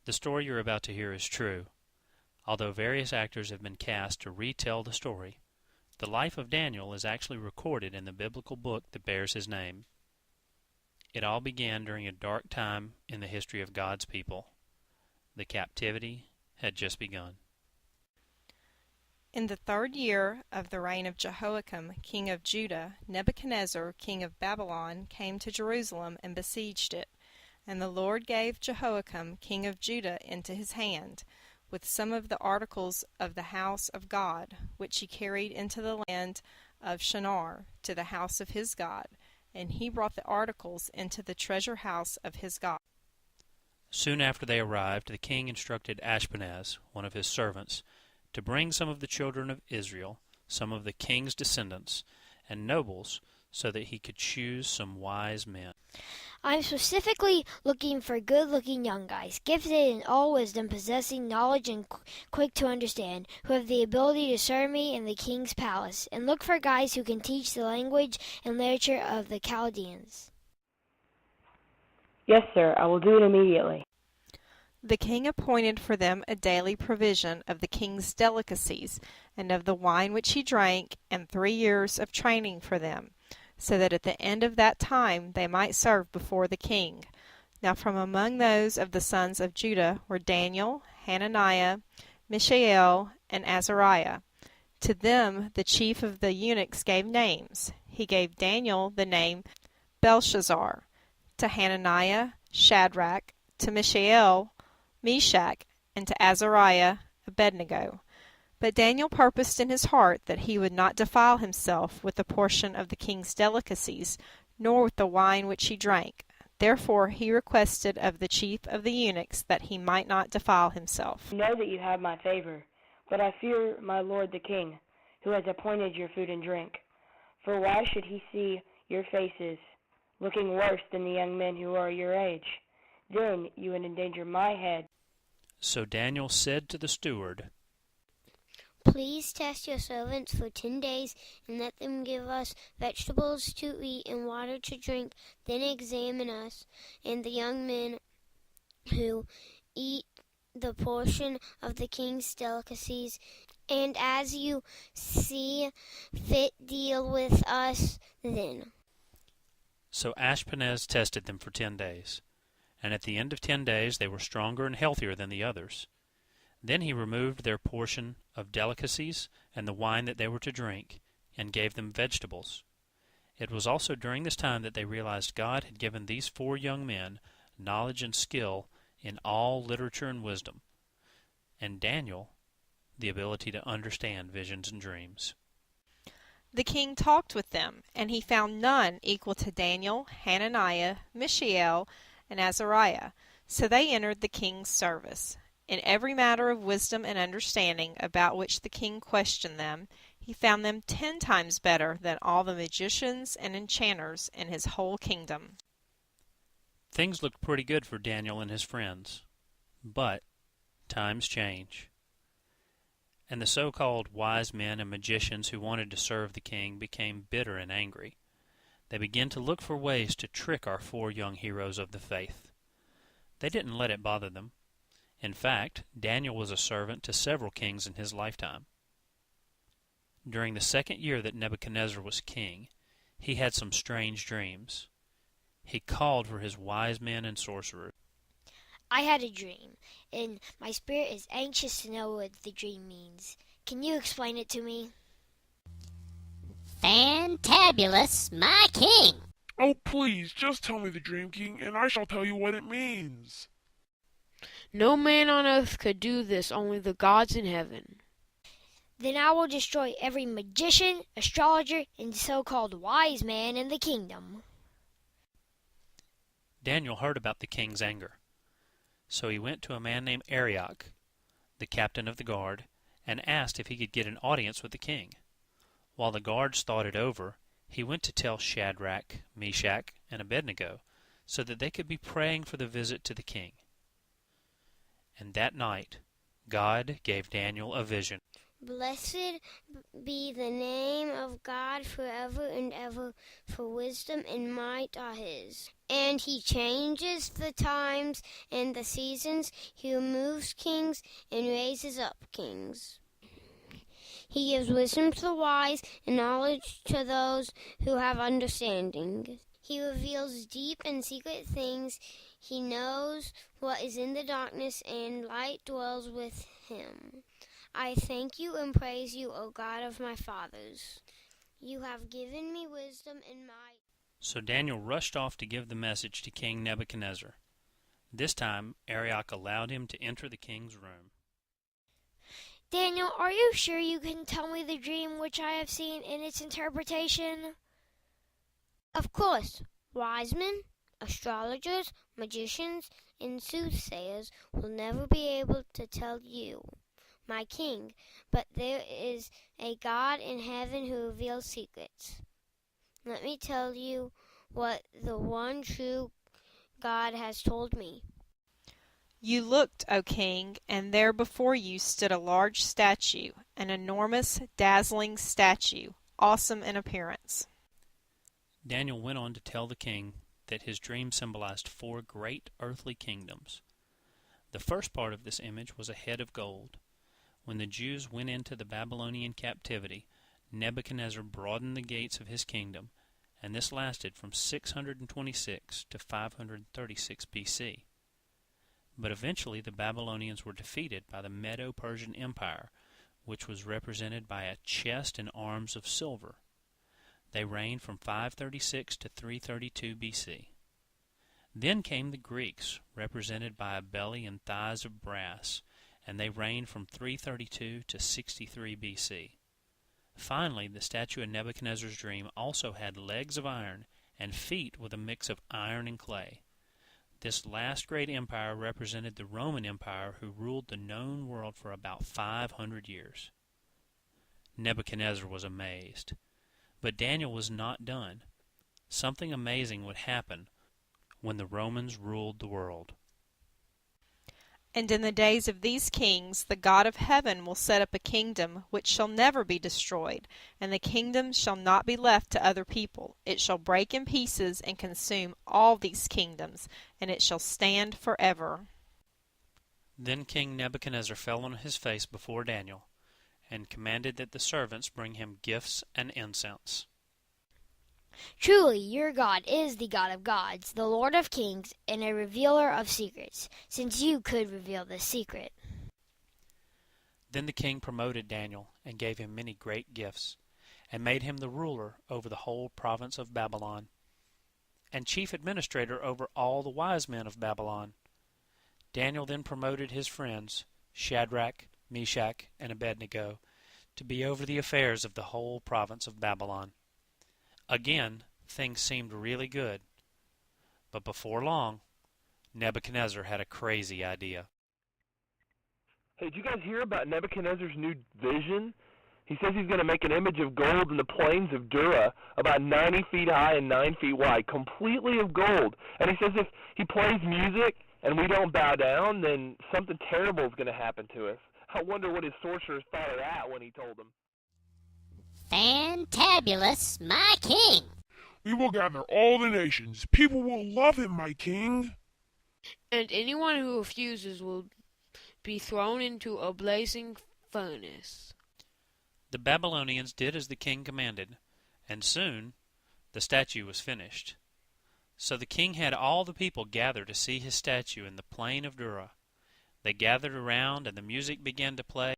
The story you're about to hear is true. Although various actors have been cast to retell the story, the life of Daniel is actually recorded in the biblical book that bears his name. It all began during a dark time in the history of God's people. The captivity had just begun. In the 3rd year of the reign of Jehoiakim, king of Judah, Nebuchadnezzar, king of Babylon, came to Jerusalem and besieged it. And the Lord gave Jehoiakim, king of Judah, into his hand, with some of the articles of the house of God, which he carried into the land of Shinar, to the house of his God. And he brought the articles into the treasure house of his God. Soon after they arrived, the king instructed Ashpenaz, one of his servants, to bring some of the children of Israel, some of the king's descendants, and nobles, so that he could choose some wise men. I'm specifically looking for good-looking young guys, gifted in all wisdom, possessing knowledge and quick to understand, who have the ability to serve me in the king's palace, and look for guys who can teach the language and literature of the Chaldeans. Yes, sir, I will do it immediately. The king appointed for them a daily provision of the king's delicacies, and of the wine which he drank, and 3 years of training for them, so that at the end of that time they might serve before the king. Now from among those of the sons of Judah were Daniel, Hananiah, Mishael, and Azariah. To them the chief of the eunuchs gave names. He gave Daniel the name Belshazzar, to Hananiah Shadrach, to Mishael Meshach, and to Azariah Abednego. But Daniel purposed in his heart that he would not defile himself with a portion of the king's delicacies, nor with the wine which he drank. Therefore he requested of the chief of the eunuchs that he might not defile himself. I know that you have my favor, but I fear my lord the king, who has appointed your food and drink. For why should he see your faces, looking worse than the young men who are your age? Then you would endanger my head. So Daniel said to the steward, Please test your servants for 10 days, and let them give us vegetables to eat and water to drink. Then examine us and the young men who eat the portion of the king's delicacies, and as you see fit, deal with us then. So Ashpenaz tested them for 10 days, and at the end of 10 days they were stronger and healthier than the others. Then he removed their portion of delicacies and the wine that they were to drink, and gave them vegetables. It was also during this time that they realized God had given these 4 young men knowledge and skill in all literature and wisdom, and Daniel the ability to understand visions and dreams. The king talked with them, and he found none equal to Daniel, Hananiah, Mishael, and Azariah. So they entered the king's service. In every matter of wisdom and understanding about which the king questioned them, he found them 10 times better than all the magicians and enchanters in his whole kingdom. Things looked pretty good for Daniel and his friends, but times change. And the so-called wise men and magicians who wanted to serve the king became bitter and angry. They began to look for ways to trick our 4 young heroes of the faith. They didn't let it bother them. In fact, Daniel was a servant to several kings in his lifetime. During the 2nd year that Nebuchadnezzar was king, he had some strange dreams. He called for his wise men and sorcerers. I had a dream, and my spirit is anxious to know what the dream means. Can you explain it to me? Fantabulous, my king! Oh, please, just tell me the dream, king, and I shall tell you what it means. No man on earth could do this, only the gods in heaven. Then I will destroy every magician, astrologer, and so-called wise man in the kingdom. Daniel heard about the king's anger. So he went to a man named Arioch, the captain of the guard, and asked if he could get an audience with the king. While the guards thought it over, he went to tell Shadrach, Meshach, and Abednego, so that they could be praying for the visit to the king. And that night, God gave Daniel a vision. Blessed be the name of God forever and ever, for wisdom and might are his. And he changes the times and the seasons. He removes kings and raises up kings. He gives wisdom to the wise and knowledge to those who have understanding. He reveals deep and secret things. He knows what is in the darkness, and light dwells with him. I thank you and praise you, O God of my fathers. You have given me wisdom and might. So Daniel rushed off to give the message to King Nebuchadnezzar. This time Arioch allowed him to enter the king's room. Daniel, are you sure you can tell me the dream which I have seen and its interpretation? Of course, wise men, astrologers, magicians, and soothsayers will never be able to tell you, my king, but there is a God in heaven who reveals secrets. Let me tell you what the one true God has told me. You looked, O king, and there before you stood a large statue, an enormous, dazzling statue, awesome in appearance. Daniel went on to tell the king that his dream symbolized 4 great earthly kingdoms. The first part of this image was a head of gold. When the Jews went into the Babylonian captivity, Nebuchadnezzar broadened the gates of his kingdom, and this lasted from 626 to 536 BC. But eventually the Babylonians were defeated by the Medo-Persian Empire, which was represented by a chest and arms of silver. They reigned from 536 to 332 BC. Then came the Greeks, represented by a belly and thighs of brass, and they reigned from 332 to 63 BC. Finally, the statue in Nebuchadnezzar's dream also had legs of iron and feet with a mix of iron and clay. This last great empire represented the Roman Empire, who ruled the known world for about 500 years. Nebuchadnezzar was amazed. But Daniel was not done. Something amazing would happen when the Romans ruled the world. And in the days of these kings, the God of heaven will set up a kingdom which shall never be destroyed, and the kingdom shall not be left to other people. It shall break in pieces and consume all these kingdoms, and it shall stand forever. Then King Nebuchadnezzar fell on his face before Daniel, and commanded that the servants bring him gifts and incense. Truly, your God is the God of gods, the Lord of kings, and a revealer of secrets, since you could reveal this secret. Then the king promoted Daniel, and gave him many great gifts, and made him the ruler over the whole province of Babylon, and chief administrator over all the wise men of Babylon. Daniel then promoted his friends, Shadrach, Meshach, and Abednego, to be over the affairs of the whole province of Babylon. Again, things seemed really good. But before long, Nebuchadnezzar had a crazy idea. Hey, did you guys hear about Nebuchadnezzar's new vision? He says he's going to make an image of gold in the plains of Dura, about 90 feet high and 9 feet wide, completely of gold. And he says if he plays music and we don't bow down, then something terrible is going to happen to us. I wonder what his sorcerers thought of that when he told them. Fantabulous, my king! We will gather all the nations. People will love him, my king. And anyone who refuses will be thrown into a blazing furnace. The Babylonians did as the king commanded, and soon the statue was finished. So the king had all the people gather to see his statue in the plain of Dura. They gathered around, and the music began to play.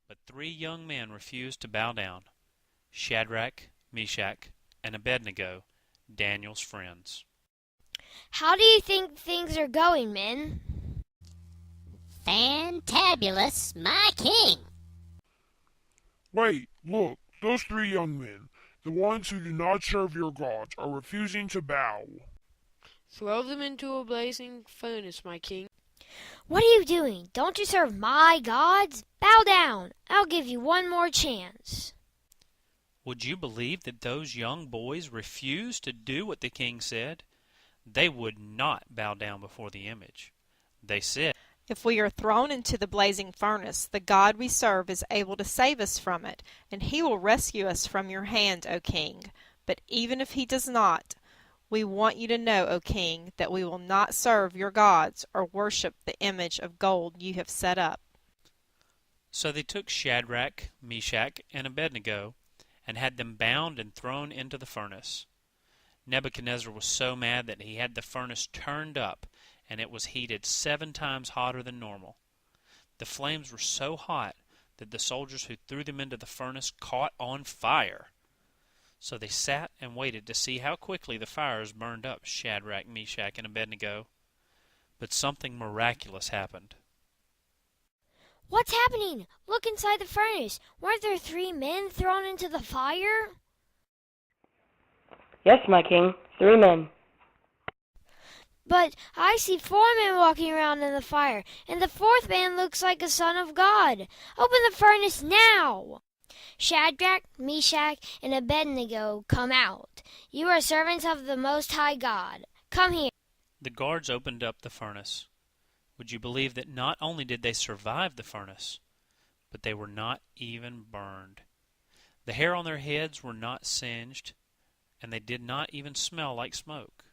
But 3 young men refused to bow down: Shadrach, Meshach, and Abednego, Daniel's friends. How do you think things are going, men? Fantabulous, my king! Wait, look, those 3 young men, the ones who do not serve your gods, are refusing to bow. Throw them into a blazing furnace, my king. What are you doing? Don't you serve my gods? Bow down. I'll give you one more chance. Would you believe that those young boys refused to do what the king said? They would not bow down before the image. They said, "If we are thrown into the blazing furnace, the God we serve is able to save us from it, and he will rescue us from your hand, O king. But even if he does not, we want you to know, O king, that we will not serve your gods or worship the image of gold you have set up." So they took Shadrach, Meshach, and Abednego, and had them bound and thrown into the furnace. Nebuchadnezzar was so mad that he had the furnace turned up, and it was heated 7 times hotter than normal. The flames were so hot that the soldiers who threw them into the furnace caught on fire. So they sat and waited to see how quickly the fires burned up Shadrach, Meshach, and Abednego. But something miraculous happened. What's happening? Look inside the furnace. Weren't there 3 men thrown into the fire? Yes, my king, 3 men. But I see 4 men walking around in the fire, and the 4th man looks like a son of God. Open the furnace now! Shadrach, Meshach, and Abednego, come out. You are servants of the Most High God. Come here. The guards opened up the furnace. Would you believe that not only did they survive the furnace, but they were not even burned? The hair on their heads were not singed, and they did not even smell like smoke.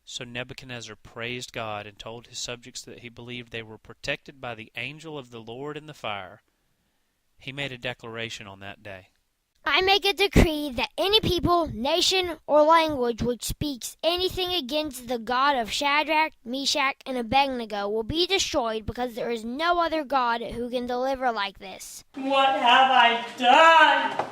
So Nebuchadnezzar praised God and told his subjects that he believed they were protected by the angel of the Lord in the fire. He made a declaration on that day. I make a decree that any people, nation, or language which speaks anything against the God of Shadrach, Meshach, and Abednego will be destroyed, because there is no other God who can deliver like this. What have I done?